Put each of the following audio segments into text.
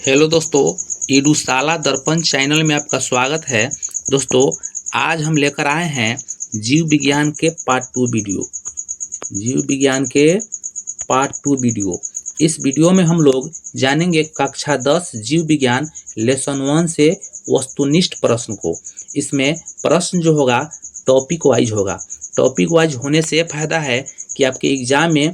Hello दोस्तों, ईडूशाला दर्पण channel में आपका स्वागत है। दोस्तों, आज हम लेकर आए हैं जीव विज्ञान के पार्ट 2 वीडियो। इस वीडियो में हम लोग जानेंगे कक्षा 10 जीव विज्ञान लेसन 1 से वस्तुनिष्ठ प्रश्न को। इसमें प्रश्न जो होगा टॉपिक वाइज होगा। टॉपिक वाइज होने से फायदा है कि आपके एग्जाम में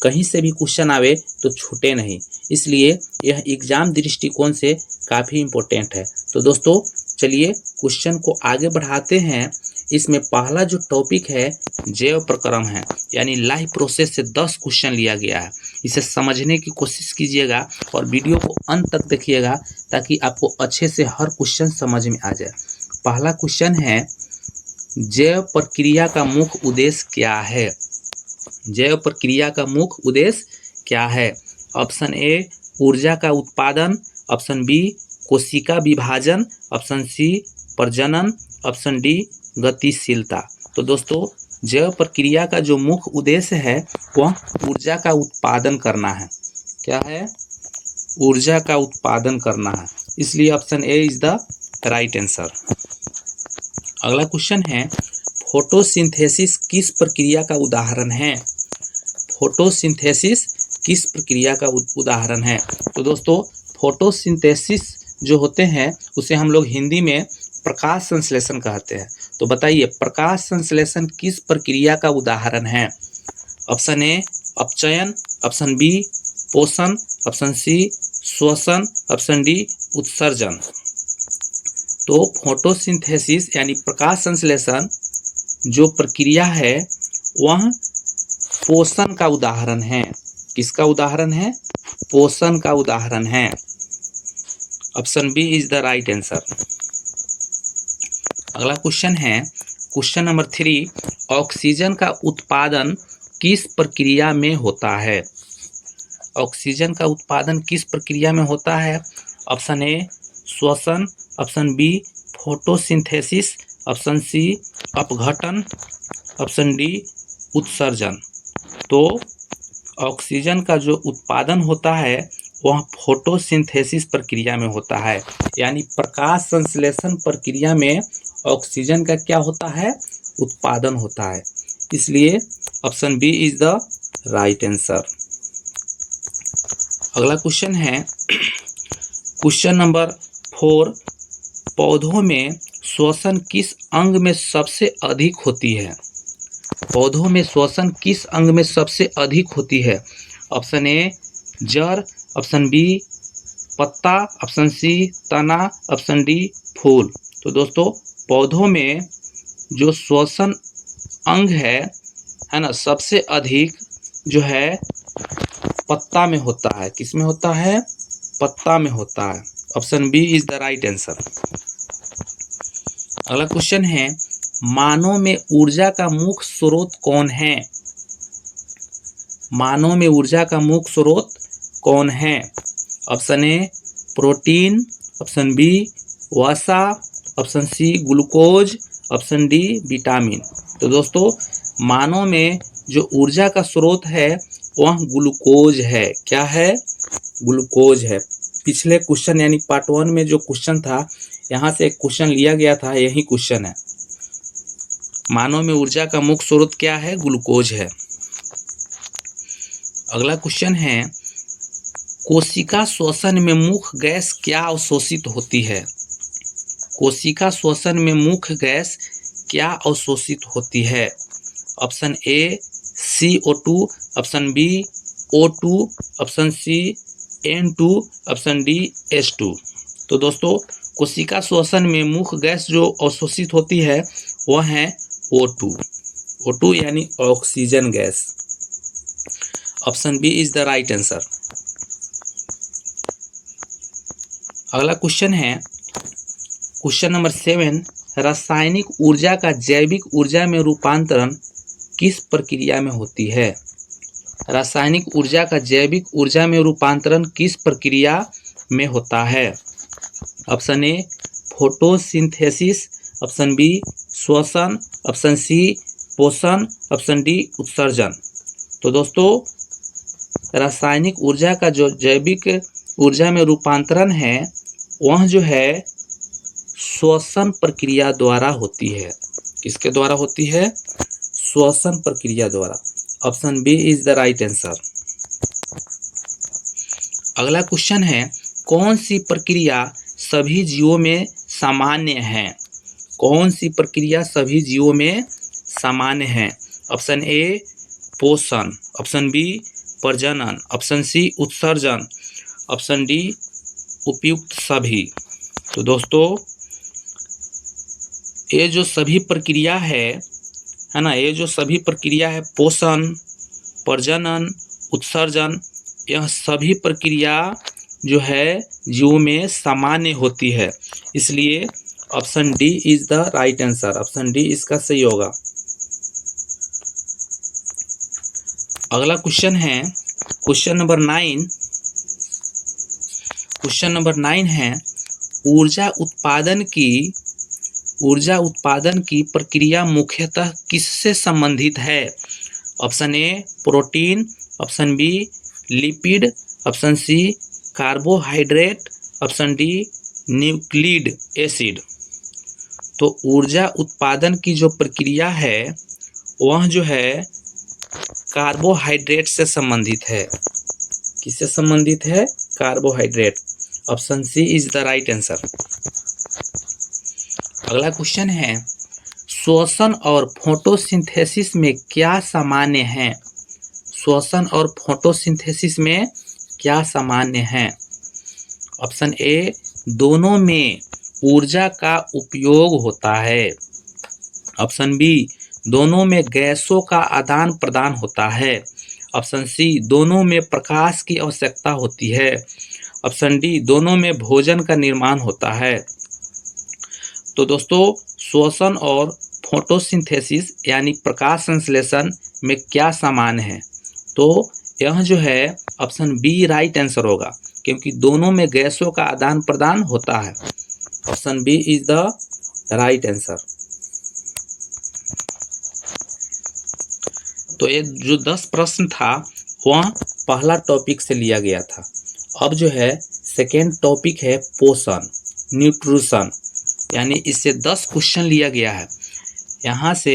कहीं से भी क्वेश्चन आवे तो छूटे नहीं, इसलिए यह एग्जाम दृष्टिकोण से काफ़ी इम्पोर्टेंट है। तो दोस्तों चलिए क्वेश्चन को आगे बढ़ाते हैं। इसमें पहला जो टॉपिक है जैव प्रक्रम है, यानी लाइफ प्रोसेस से 10 क्वेश्चन लिया गया है। इसे समझने की कोशिश कीजिएगा और वीडियो को अंत तक देखिएगा ताकि आपको अच्छे से हर क्वेश्चन समझ में आ जाए। पहला क्वेश्चन है, जैव प्रक्रिया का मुख्य उद्देश्य क्या है? जैव प्रक्रिया का मुख्य उद्देश्य क्या है? ऑप्शन ए ऊर्जा का उत्पादन, ऑप्शन बी कोशिका विभाजन, ऑप्शन सी प्रजनन, ऑप्शन डी गतिशीलता। तो दोस्तों जैव प्रक्रिया का जो मुख्य उद्देश्य है वह ऊर्जा का उत्पादन करना है। क्या है? ऊर्जा का उत्पादन करना है, इसलिए option A is the right answer. अगला क्वेश्चन है, फोटोसिंथेसिस किस प्रक्रिया का उदाहरण है? फोटोसिंथेसिस किस प्रक्रिया का उदाहरण है? तो दोस्तों फोटोसिंथेसिस जो होते हैं उसे हम लोग हिंदी में प्रकाश संश्लेषण कहते हैं। तो बताइए प्रकाश संश्लेषण किस प्रक्रिया का उदाहरण है? ऑप्शन ए अपचयन, ऑप्शन बी पोषण, ऑप्शन सी श्वसन, ऑप्शन डी उत्सर्जन। तो फोटोसिंथेसिस यानी प्रकाश संश्लेषण जो प्रक्रिया है वह पोषण का उदाहरण है। किसका उदाहरण है? पोषण का उदाहरण है। Option B is the right answer. अगला क्वेश्चन है, क्वेश्चन नंबर 3, ऑक्सीजन का उत्पादन किस प्रक्रिया में होता है? ऑक्सीजन का उत्पादन किस प्रक्रिया में होता है? ऑप्शन ए श्वसन, option B photosynthesis, option C अपघटन, ऑप्शन डी उत्सर्जन। तो ऑक्सीजन का जो उत्पादन होता है वह फोटोसिंथेसिस प्रक्रिया में होता है, यानी प्रकाश संश्लेषण प्रक्रिया में ऑक्सीजन का क्या होता है? उत्पादन होता है, इसलिए option B is the right answer. अगला क्वेश्चन है, क्वेश्चन नंबर 4, पौधों में श्वसन किस अंग में सबसे अधिक होती है? पौधों में श्वसन किस अंग में सबसे अधिक होती है? ऑप्शन ए जड़, ऑप्शन बी पत्ता, ऑप्शन सी तना, ऑप्शन डी फूल। तो दोस्तों पौधों में जो श्वसन अंग है ना, सबसे अधिक जो है पत्ता में होता है। किस में होता है? पत्ता में होता है। Option B is the right answer. अगला क्वेश्चन है, मानव में ऊर्जा का मुख्य स्रोत कौन है? मानव में ऊर्जा का मुख्य स्रोत कौन है? Option A protein, option B वसा, option C glucose, option D vitamin. तो दोस्तों मानव में जो ऊर्जा का स्रोत है वह ग्लूकोज है। क्या है? ग्लूकोज है। पिछले क्वेश्चन यानी पार्ट 1 में जो क्वेश्चन था यहाँ से एक क्वेश्चन लिया गया था, यही क्वेश्चन है। मानव में ऊर्जा का मुख्य स्रोत क्या है? ग्लूकोज है। अगला क्वेश्चन है, कोशिका श्वसन में मुख्य गैस क्या अवशोषित होती है? कोशिका श्वसन में मुख्य गैस क्या अवशोषित होती है? Option A CO2, option B O2, option C N2, option D H2। तो दोस्तों कोशिका श्वसन में मुख्य गैस जो अवशोषित होती है वह है O2 यानी oxygen gas. Option B is the right answer. अगला क्वेश्चन है, क्वेश्चन नंबर 7, रासायनिक ऊर्जा का जैविक ऊर्जा में रूपांतरण किस प्रक्रिया में होती है? रासायनिक ऊर्जा का जैविक ऊर्जा में रूपांतरण किस प्रक्रिया में होता है? Option A photosynthesis, option B श्वसन, ऑप्शन सी पोषण, ऑप्शन डी उत्सर्जन। तो दोस्तों रासायनिक ऊर्जा का जो जैविक ऊर्जा में रूपांतरण है वह जो है श्वसन प्रक्रिया द्वारा होती है। किसके द्वारा होती है? श्वसन प्रक्रिया द्वारा। Option B is the right answer. अगला क्वेश्चन है, कौन सी प्रक्रिया सभी जीवों में सामान्य है? कौन सी प्रक्रिया सभी जीवों में सामान्य है? ऑप्शन ए पोषण, ऑप्शन बी प्रजनन, ऑप्शन सी उत्सर्जन, ऑप्शन डी उपयुक्त सभी। तो दोस्तों ये जो सभी प्रक्रिया है ना, ये जो सभी प्रक्रिया है पोषण, प्रजनन, उत्सर्जन, यह सभी प्रक्रिया जो है जीवों में सामान्य होती है। इसलिए option D is the right answer. Option D इसका सही होगा। अगला क्वेश्चन है क्वेश्चन नंबर 9। क्वेश्चन नंबर 9 है, ऊर्जा उत्पादन की प्रक्रिया मुख्यतः किससे संबंधित है? Option A protein, option B lipid, option C carbohydrate, option D nucleic acid. तो ऊर्जा उत्पादन की जो प्रक्रिया है वह जो है कार्बोहाइड्रेट से संबंधित है। किससे संबंधित है? Carbohydrate. Option C is the right answer. अगला क्वेश्चन है, श्वसन और फोटोसिंथेसिस में क्या सामान्य है? श्वसन और फोटोसिंथेसिस में क्या सामान्य है? ऑप्शन ए दोनों में ऊर्जा का उपयोग होता है, ऑप्शन बी दोनों में गैसों का आदान प्रदान होता है, ऑप्शन सी दोनों में प्रकाश की आवश्यकता होती है, ऑप्शन डी दोनों में भोजन का निर्माण होता है। तो दोस्तों श्वसन और फोटोसिंथेसिस यानी प्रकाश संश्लेषण में क्या समान है? तो यह जो है ऑप्शन बी राइट आंसर होगा, क्योंकि दोनों में गैसों का आदान प्रदान होता है। Option B is the right answer. तो ये जो 10 प्रश्न था वह पहला टॉपिक से लिया गया था। अब जो है सेकेंड टॉपिक है पोषण, न्यूट्रिशन, यानी इससे 10 क्वेश्चन लिया गया है। यहाँ से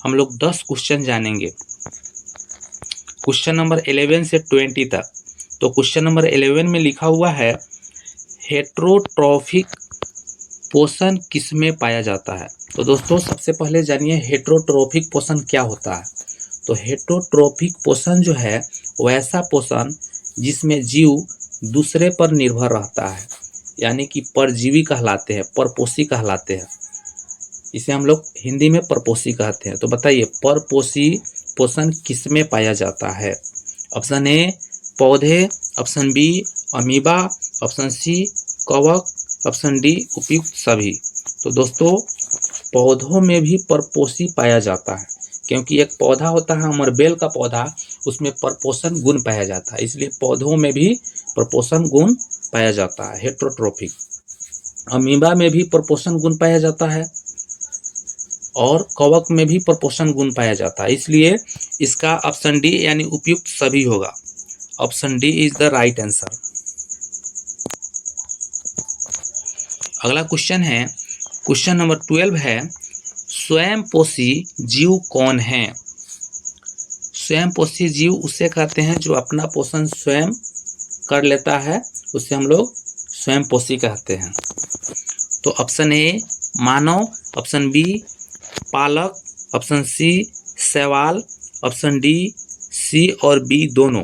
हम लोग 10 क्वेश्चन जानेंगे, क्वेश्चन नंबर 11 से 20 तक। तो क्वेश्चन नंबर 11 में लिखा हुआ है, हेट्रोट्रॉफिक पोषण किसमें पाया जाता है? तो दोस्तों सबसे पहले जानिए हेट्रोट्रॉफिक पोषण क्या होता है। तो हेट्रोट्रॉफिक पोषण जो है वैसा पोषण जिसमें जीव दूसरे पर निर्भर रहता है, यानी कि परजीवी कहलाते हैं, परपोषी कहलाते हैं। इसे हम लोग हिंदी में परपोषी कहते हैं। तो बताइए परपोषी पोषण किसमें पाया जाता है? ऑप्शन ए पौधे, option B amoeba, option C कवक, ऑप्शन डी उपयुक्त सभी। तो दोस्तों पौधों में भी परपोषी पाया जाता है, क्योंकि एक पौधा होता है अमरबेल का पौधा, उसमें परपोषण गुण पाया जाता है, इसलिए पौधों में भी परपोषण गुण पाया जाता है हेट्रोट्रॉफिक। अमीबा में भी परपोषण गुण पाया जाता है और कवक में भी परपोषण गुण पाया जाता है, इसलिए इसका ऑप्शन डी यानी उपयुक्त सभी होगा। Option D is the right answer. अगला क्वेश्चन है क्वेश्चन नंबर 12 है, स्वयंपोषी जीव कौन है? स्वयंपोषी जीव उसे कहते हैं जो अपना पोषण स्वयं कर लेता है, उसे हम लोग स्वयंपोषी कहते हैं। तो ऑप्शन ए मानव, ऑप्शन बी पालक, ऑप्शन सी शैवाल, ऑप्शन डी सी और बी दोनों।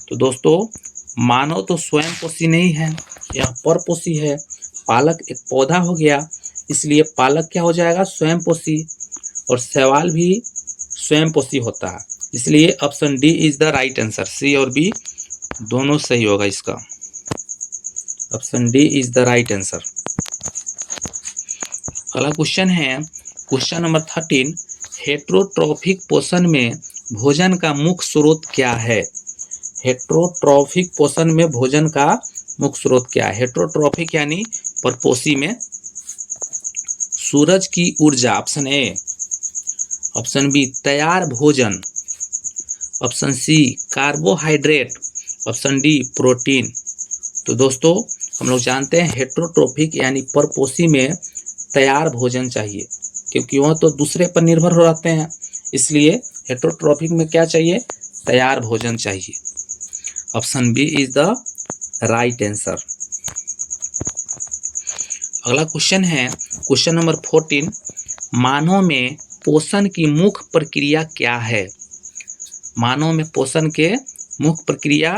तो दोस्तों मानव तो स्वयंपोषी नहीं है, यह परपोषी है। पालक एक पौधा हो गया, इसलिए पालक क्या हो जाएगा? स्वयंपोषी। और शैवाल भी स्वयंपोषी होता है, इसलिए option D is the right answer. C और बी दोनों सही होगा इसका। Option D is the right answer. अगला क्वेश्चन है क्वेश्चन नंबर 13, हेट्रोट्रॉफिक पोषण में भोजन का मुख्य स्रोत क्या है? हेट्रोट्रॉफिक पोषण में भोजन का मुख्य स्रोत क्या है? हेट्रोट्रॉफिक यानी परपोषी में सूरज की ऊर्जा, ऑप्शन ए, ऑप्शन बी तैयार भोजन, option C carbohydrate, option D protein. तो दोस्तों हम लोग जानते हैं हेटेरोट्रॉफिक यानी परपोषी में तैयार भोजन चाहिए, क्योंकि वह तो दूसरे पर निर्भर हो जाते हैं। इसलिए हेटेरोट्रॉफिक में क्या चाहिए? तैयार भोजन चाहिए। Option B is the right answer. अगला क्वेश्चन है क्वेश्चन नंबर 14, मानव में पोषण की मुख्य प्रक्रिया क्या है? मानव में पोषण के मुख्य प्रक्रिया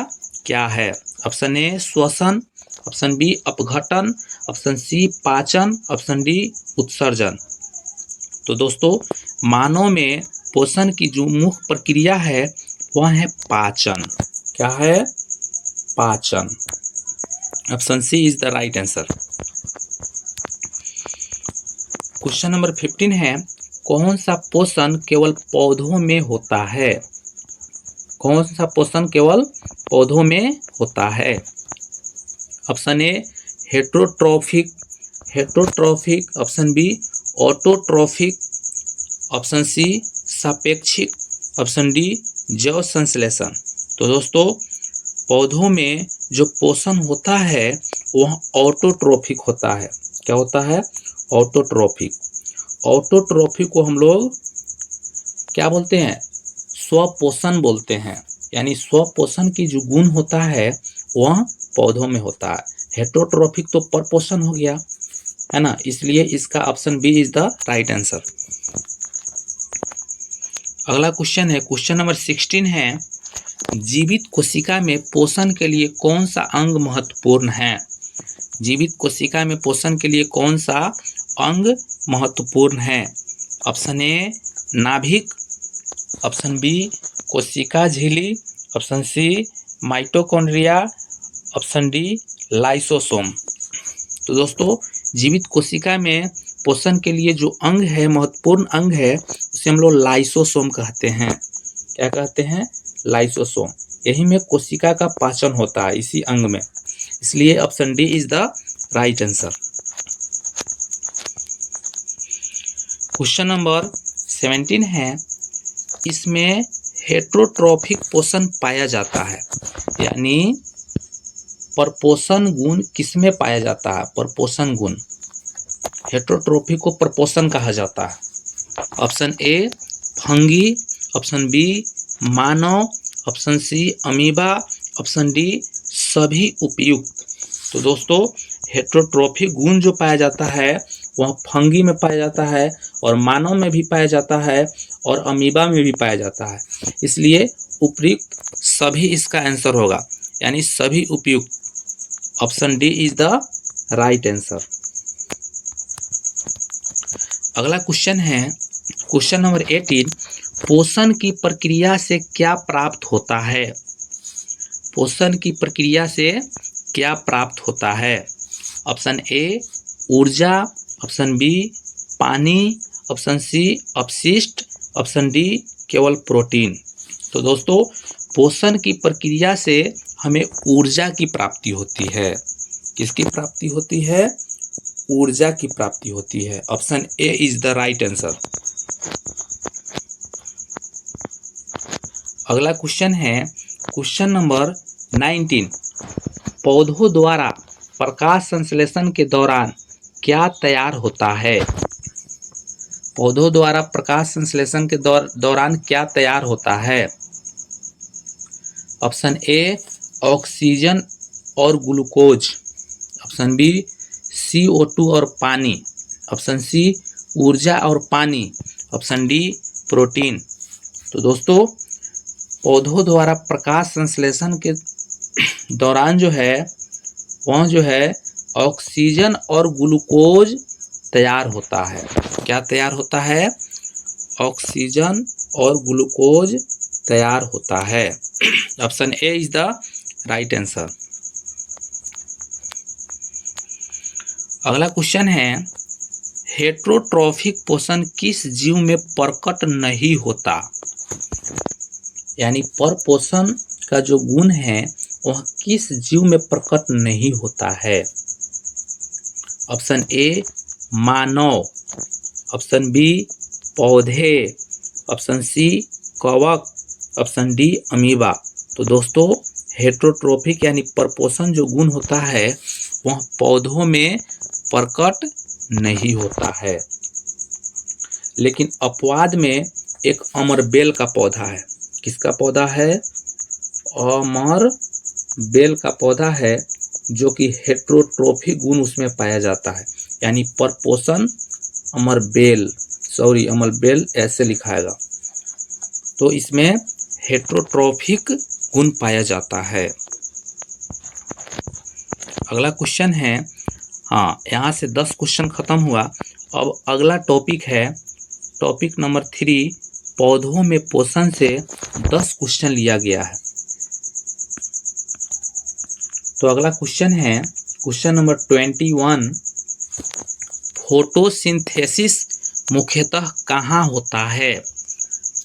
क्या है? ऑप्शन ए श्वसन, ऑप्शन बी अपघटन, ऑप्शन सी पाचन, ऑप्शन डी उत्सर्जन। तो दोस्तों मानव में पोषण की जो मुख्य प्रक्रिया है वह है पाचन। क्या है? पाचन। Option C is the right answer. Question number 15 है, कौन सा पोषण केवल पौधों में होता है? कौन सा पोषण केवल पौधों में होता है? Option A heterotrophic, heterotrophic, option B autotrophic, option C सापेक्षिक, ऑप्शन डी जैव संश्लेषण। तो दोस्तों पौधों में जो पोषण होता है वह ऑटोट्रॉफिक होता है। क्या होता है? ऑटोट्रॉफिक। ऑटोट्रॉफिक को हम लोग क्या बोलते हैं? स्वपोषण बोलते हैं। यानी स्वपोषण की जो गुण होता है वह पौधों में होता है। हेटेरोट्रॉफिक तो परपोषण हो गया, है ना, इसलिए इसका option B is the right answer. अगला क्वेश्चन है क्वेश्चन नंबर 16 है, जीवित कोशिका में पोषण के लिए कौन सा अंग महत्वपूर्ण है? जीवित कोशिका में पोषण के लिए कौन सा अंग महत्वपूर्ण है? ऑप्शन ए नाभिक, ऑप्शन बी कोशिका झिल्ली, option C mitochondria, option D lysosome. तो दोस्तों जीवित कोशिका में पोषण के लिए जो अंग है, महत्वपूर्ण अंग है, उसे हम लोग लाइसोसोम कहते हैं। क्या कहते हैं? लाइसोसोम। यही में कोशिका का पाचन होता है, इसी अंग में। इसलिए option D is the right answer. Question number 17 है, इसमें हेटेरोट्रॉफिक पोषण पाया जाता है, यानी परपोषण गुण किसमें पाया जाता है? परपोषण गुण। हेटेरोट्रॉफिक को परपोषण कहा जाता है। Option A fungi, option B मानव, option C amoeba, option D सभी उपयुक्त। तो दोस्तों हेटेरोट्रॉफिक गुण जो पाया जाता है वह फंगी में पाया जाता है, और मानव में भी पाया जाता है, और अमीबा में भी पाया जाता है। इसलिए उपयुक्त सभी इसका आंसर होगा, यानी सभी उपयुक्त। Option D is the right answer. अगला क्वेश्चन है क्वेश्चन नंबर 18, पोषण की प्रक्रिया से क्या प्राप्त होता है? पोषण की प्रक्रिया से क्या प्राप्त होता है? ऑप्शन ए ऊर्जा, ऑप्शन बी पानी, ऑप्शन सी अपशिष्ट, ऑप्शन डी केवल प्रोटीन। तो दोस्तों पोषण की प्रक्रिया से हमें ऊर्जा की प्राप्ति होती है। किसकी प्राप्ति होती है? ऊर्जा की प्राप्ति होती है। Option A is the right answer. अगला क्वेश्चन है क्वेश्चन नंबर 19, पौधों द्वारा प्रकाश संश्लेषण के दौरान क्या तैयार होता है? पौधों द्वारा प्रकाश संश्लेषण के दौरान क्या तैयार होता है? ऑप्शन ए ऑक्सीजन और ग्लूकोज, ऑप्शन बी CO2 और पानी, ऑप्शन सी ऊर्जा और पानी, ऑप्शन डी प्रोटीन। तो दोस्तों पौधों द्वारा प्रकाश संश्लेषण के दौरान जो है वह जो है ऑक्सीजन और ग्लूकोज तैयार होता है। क्या तैयार होता है? ऑक्सीजन और ग्लूकोज तैयार होता है। Option A is the right answer. अगला क्वेश्चन है हेटेरोट्रॉफिक पोषण किस जीव में प्रकट नहीं होता? यानी परपोषण का जो गुण है वह किस जीव में प्रकट नहीं होता है? ऑप्शन ए मानव, ऑप्शन बी पौधे, ऑप्शन सी कवक, ऑप्शन डी अमीबा। तो दोस्तों हेटेरोट्रोफिक यानी परपोषण जो गुण होता है वह पौधों में प्रकट नहीं होता है। लेकिन अपवाद में एक अमरबेल का पौधा है। किसका पौधा है? अमरबेल का पौधा है, जो कि हेटेरोट्रोफिक गुण उसमें पाया जाता है, यानी परपोषण अमरबेल ऐसे लिखाएगा, तो इसमें हेटेरोट्रोफिक गुण पाया जाता है। अगला क्वेश्चन है, हाँ यहाँ से 10 क्वेश्चन खत्म हुआ। अब अगला टॉपिक है टॉपिक नंबर 3, पौधों में पोषण से 10 क्वेश्चन लिया गया है। तो अगला क्वेश्चन है क्वेश्चन नंबर 21, फोटोसिंथेसिस मुख्यतः कहाँ होता है?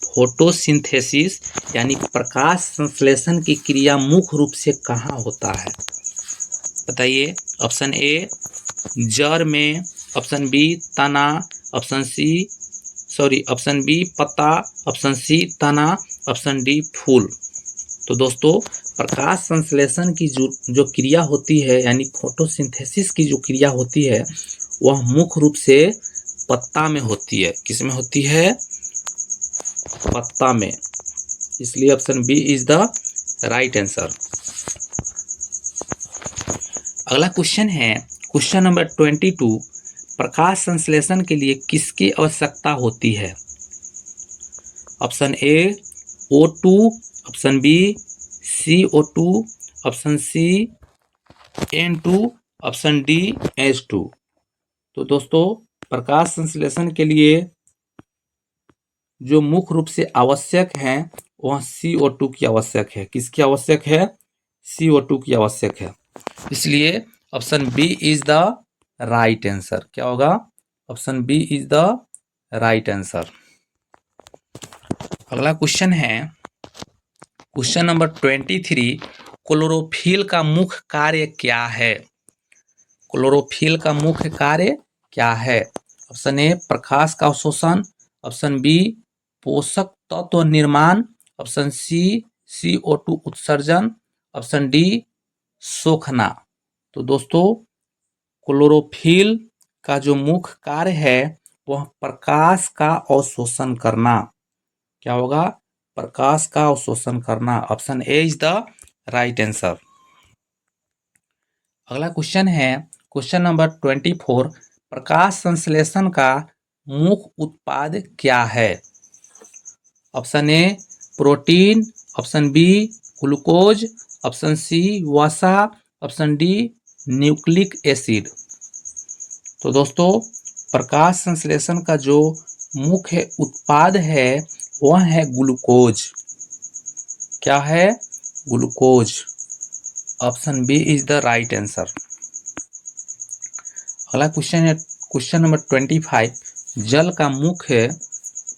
फोटोसिंथेसिस यानी प्रकाश संश्लेषण की क्रिया मुख्य रूप से कहाँ होता है? बताइए। ऑप्शन ए जड़ में, ऑप्शन बी तना, ऑप्शन बी पत्ता, ऑप्शन सी तना, ऑप्शन डी फूल। तो दोस्तों प्रकाश संश्लेषण की जो क्रिया होती है, यानी फोटोसिंथेसिस की जो क्रिया होती है, वह मुख्य रूप से पत्ता में होती है। किस में होती है? पत्ता में। इसलिए option B is the right answer. अगला क्वेश्चन है क्वेश्चन नंबर 22, प्रकाश संश्लेषण के लिए किसकी आवश्यकता होती है? Option A O2, option B CO2, option C N2, option D H2। तो दोस्तों प्रकाश संश्लेषण के लिए जो मुख्य रूप से आवश्यक है वह CO2 की आवश्यक है। किसकी आवश्यक है? CO2 की आवश्यक है। इसलिए option B is the right answer. क्या होगा? Option B is the right answer. अगला क्वेश्चन है क्वेश्चन नंबर 23, क्लोरोफिल का मुख्य कार्य क्या है? क्लोरोफिल का मुख्य कार्य क्या है? ऑप्शन ए प्रकाश का अवशोषण, ऑप्शन बी पोषक तत्व निर्माण, ऑप्शन सी CO2 उत्सर्जन, ऑप्शन डी सोखना। तो दोस्तों क्लोरोफिल का जो मुख्य कार्य है वह प्रकाश का अवशोषण करना। क्या होगा? प्रकाश का अवशोषण करना। Option A is the right answer. अगला क्वेश्चन है क्वेश्चन नंबर 24, प्रकाश संश्लेषण का मुख्य उत्पाद क्या है? Option A protein, option B glucose, option C वसा, ऑप्शन डी न्यूक्लिक एसिड। तो दोस्तों प्रकाश संश्लेषण का जो मुख्य उत्पाद है वह है ग्लूकोज। क्या है? Glucose. Option B is the right answer. अगला क्वेश्चन है क्वेश्चन नंबर 25,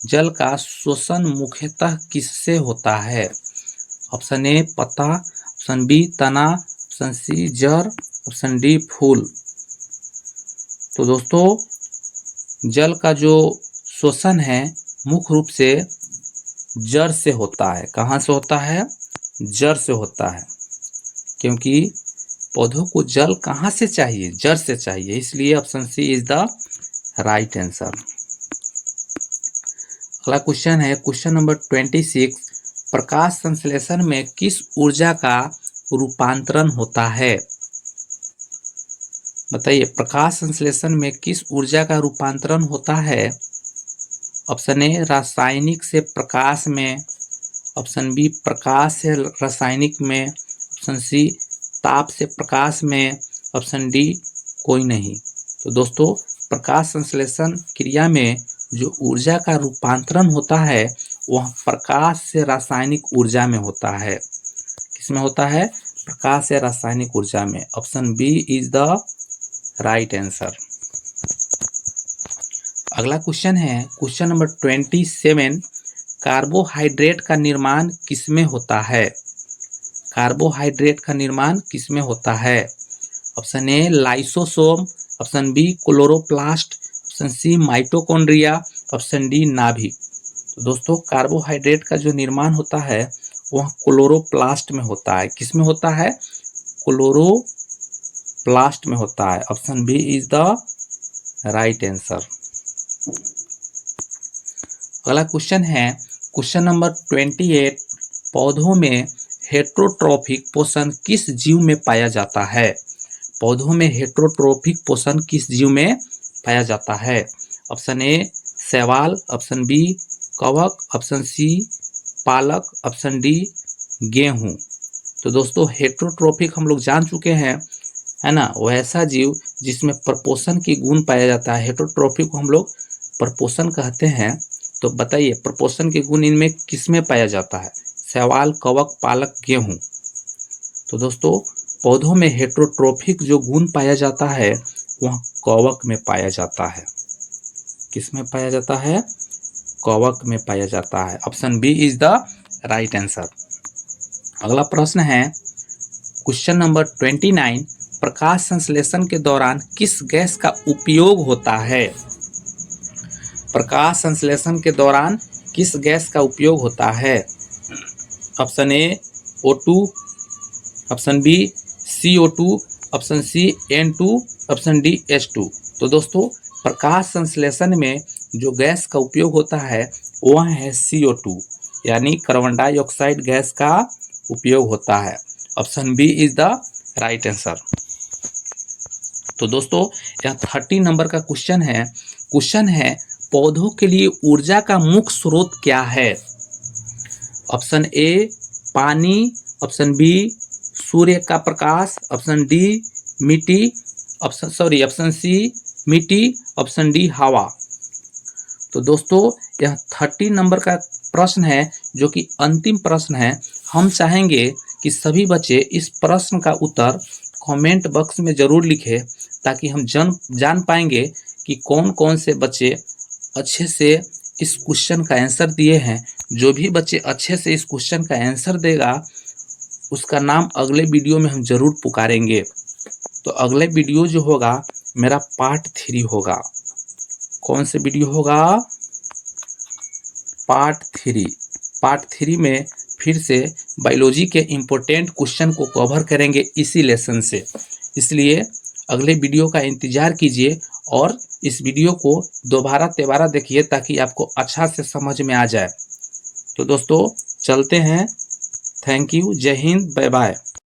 जल का शोषण मुख्यतः किससे होता है? ऑप्शन ए पत्ता, ऑप्शन बी तना, ऑप्शन सी जड़, ऑप्शन डी फूल। तो दोस्तों जल का जो शोषण है मुख्य रूप से जड़ से होता है। कहाँ से होता है? जड़ से होता है, क्योंकि पौधों को जल कहाँ से चाहिए? जड़ से चाहिए। इसलिए option C is the right answer. अगला क्वेश्चन है क्वेश्चन नंबर 26, प्रकाश संश्लेषण में किस ऊर्जा का रूपांतरण होता है? बताइए प्रकाश संश्लेषण में किस ऊर्जा का रूपांतरण होता है? ऑप्शन ए रासायनिक से प्रकाश में, ऑप्शन बी प्रकाश से रासायनिक में, ऑप्शन सी ताप से प्रकाश में, ऑप्शन डी कोई नहीं। तो दोस्तों प्रकाश संश्लेषण क्रिया में जो ऊर्जा का रूपांतरण होता है वह प्रकाश से रासायनिक ऊर्जा में होता है। किसमें होता है? प्रकाश से रासायनिक ऊर्जा में। Option B is the right answer. अगला क्वेश्चन है क्वेश्चन नंबर 27, कार्बोहाइड्रेट का निर्माण किसमें होता है? कार्बोहाइड्रेट का निर्माण किसमें होता है? Option A lysosome, option B chloroplast, option C mitochondria, option D नाभिक। तो दोस्तों कार्बोहाइड्रेट का जो निर्माण होता है वह क्लोरोप्लास्ट में होता है। किस में होता है? क्लोरोप्लास्ट में होता है। Option B is the right answer. अगला क्वेश्चन है क्वेश्चन नंबर 28। पौधों में हेटेरोट्रॉफिक पोषण किस जीव में पाया जाता है? पौधों में हेटेरोट्रॉफिक पोषण किस जीव में पाया जाता है? ऑप्शन ए शैवाल, ऑप्शन बी कवक, ऑप्शन सी पालक, ऑप्शन डी गेहूं। तो दोस्तों हेटेरोट्रॉफिक हम लोग जान चुके हैं, है ना, वैसा जीव जिसमें प्रपोषण की गुण पाया जाता है। हेटेरोट्रॉफिक को हम लोग प्रपोषण कहते हैं। तो बताइए प्रपोषण के गुण इनमें किसमें पाया जाता है? शैवाल, कवक, पालक, गेहूं। तो दोस्तों पौधों में हेटेरोट्रॉफिक जो गुण पाया जाता है वह कवक में पाया जाता है। किसमें पाया जाता है? कवक में पाया जाता है। Option B is the right answer. अगला प्रश्न है क्वेश्चन नंबर 29। प्रकाश संश्लेषण के दौरान किस गैस का उपयोग होता है? प्रकाश संश्लेषण के दौरान किस गैस का उपयोग होता है? Option A O2, option B CO2, option C N2, option D H2। तो दोस्तों प्रकाश संश्लेषण में जो गैस का उपयोग होता है वह है CO2 यानी कार्बन डाइऑक्साइड गैस का उपयोग होता है। Option B is the right answer. तो दोस्तों यह 30 नंबर का क्वेश्चन है पौधों के लिए ऊर्जा का मुख्य स्रोत क्या है? ऑप्शन ए पानी, ऑप्शन बी सूर्य का प्रकाश, ऑप्शन डी मिट्टी, ऑप्शन सी मिट्टी, ऑप्शन डी हवा। तो दोस्तों यह 30 नंबर का प्रश्न है जो कि अंतिम प्रश्न है। हम चाहेंगे कि सभी बच्चे इस प्रश्न का उत्तर कमेंट बॉक्स में जरूर लिखें ताकि हम जान पाएंगे कि कौन कौन से बच्चे अच्छे से इस क्वेश्चन का आंसर दिए हैं। जो भी बच्चे अच्छे से इस क्वेश्चन का आंसर देगा उसका नाम अगले वीडियो में हम जरूर पुकारेंगे। तो अगले वीडियो जो होगा मेरा पार्ट 3 होगा। कौन से वीडियो होगा? पार्ट 3 में फिर से बायोलॉजी के इम्पोर्टेंट क्वेश्चन को कवर करेंगे इसी लेसन से। इसलिए अगले वीडियो का इंतजार कीजिए और इस वीडियो को दोबारा देखिए ताकि आपको अच्छा से समझ में आ जाए। तो दोस्तों चलते हैं। Thank you. जय हिंद। Bye bye.